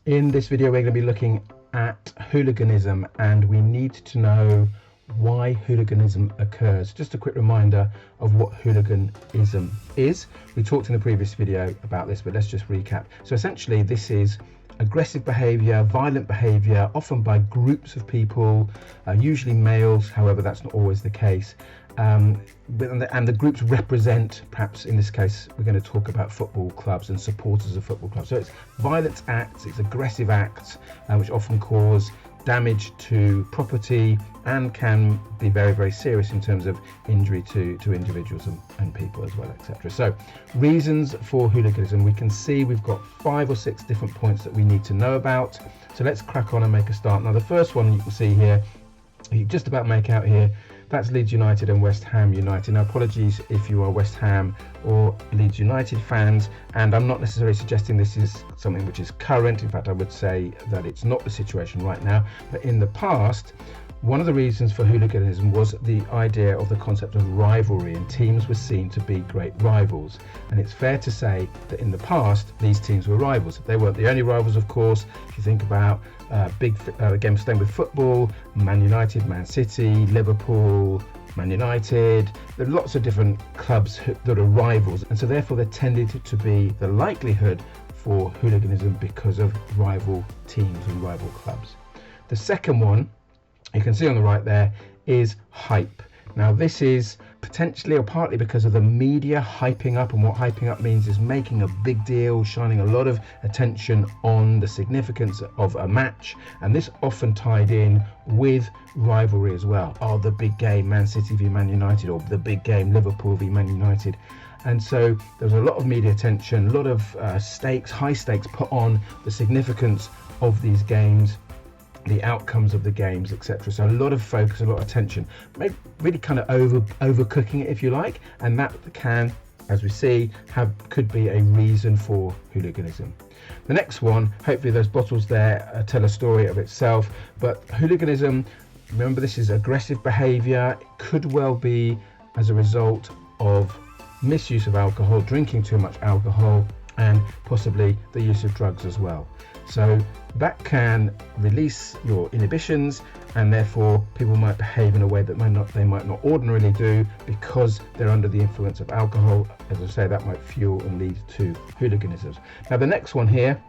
In this video, we're going to be looking at hooliganism, and we need to know why hooliganism occurs. Just a quick reminder of what hooliganism is. We talked in the previous video about this, but let's just recap. So essentially, this is aggressive behavior, violent behavior, often by groups of people, usually males. However, that's not always the case. And the groups represent, perhaps in this case, we're going to talk about football clubs and supporters of football clubs. So it's violent acts, it's aggressive acts, which often cause damage to property and can be very, very serious in terms of injury to individuals and people as well, etc. So reasons for hooliganism, we can see we've got 5 or 6 different points that we need to know about. So let's crack on and make a start. Now the first one you can see here, you just about make out here, that's Leeds United and West Ham United. Now apologies if you are West Ham or Leeds United fans, and I'm not necessarily suggesting this is something which is current. In fact, I would say that it's not the situation right now, but in the past, one of the reasons for hooliganism was the idea of the concept of rivalry, and teams were seen to be great rivals. And it's fair to say that in the past, these teams were rivals. They weren't the only rivals, of course. If you think about again, staying with football, Man United, Man City, Liverpool, Man United, there are lots of different clubs that are rivals, and so therefore there tended to be the likelihood for hooliganism because of rival teams and rival clubs. The second one, you can see on the right there, is hype. Now this is potentially or partly because of the media hyping up, and what hyping up means is making a big deal, shining a lot of attention on the significance of a match, and this often tied in with rivalry as well. Oh, the big game Man City v Man United, or the big game Liverpool v Man United. And so there was a lot of media attention, a lot of high stakes put on the significance of these games, the outcomes of the games, etc. So a lot of focus, a lot of attention, maybe really kind of overcooking it, if you like, and that can, as we see, could be a reason for hooliganism. The next one, hopefully those bottles there tell a story of itself, but hooliganism, remember, this is aggressive behavior. It could well be as a result of misuse of alcohol, drinking too much alcohol, and possibly the use of drugs as well. So that can release your inhibitions, and therefore people might behave in a way that they might not ordinarily do because they're under the influence of alcohol. As I say, that might fuel and lead to hooliganism. Now the next one here,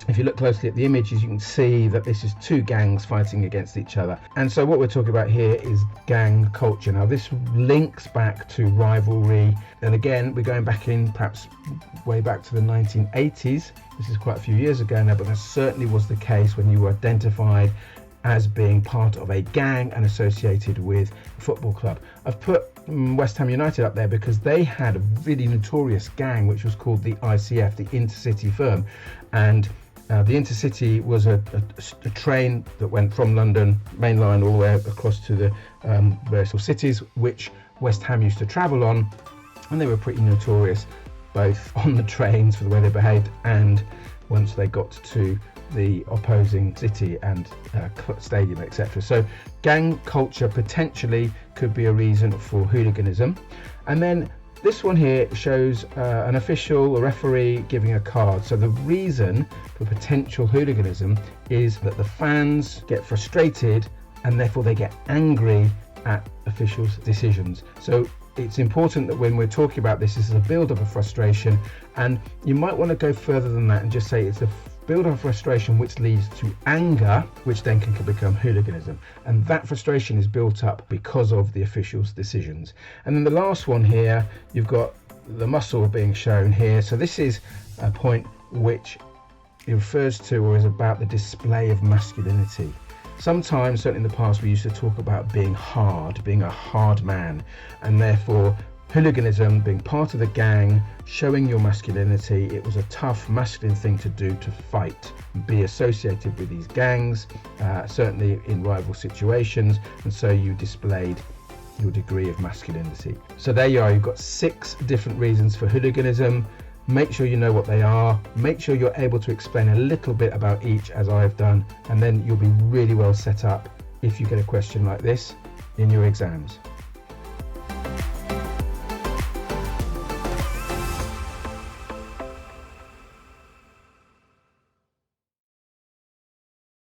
if you look closely at the images, you can see that this is 2 gangs fighting against each other. And so what we're talking about here is gang culture. Now this links back to rivalry, and again we're going back in perhaps way back to the 1980s. This is quite a few years ago now, but that certainly was the case when you were identified as being part of a gang and associated with a football club. I've put West Ham United up there because they had a really notorious gang which was called the ICF, the Intercity firm, and the Intercity was a train that went from London main line all the way across to the various cities which West Ham used to travel on, and they were pretty notorious both on the trains for the way they behaved and once they got to the opposing city and stadium, etc. So gang culture potentially could be a reason for hooliganism. And then this one here shows an official, a referee, giving a card. So the reason for potential hooliganism is that the fans get frustrated and therefore they get angry at officials' decisions. So it's important that when we're talking about this is a build-up of frustration, and you might want to go further than that and just say it's a build-up of frustration which leads to anger, which then can become hooliganism, and that frustration is built up because of the officials' decisions. And then the last one here, you've got the muscle being shown here. So this is a point which it refers to or is about the display of masculinity. Sometimes, certainly in the past, we used to talk about being hard, being a hard man, and therefore hooliganism being part of the gang, showing your masculinity. It was a tough masculine thing to do, to fight, be associated with these gangs, certainly in rival situations, and so you displayed your degree of masculinity. So there you are, you've got 6 different reasons for hooliganism. Make sure you know what they are, make sure you're able to explain a little bit about each as I've done, and then you'll be really well set up if you get a question like this in your exams.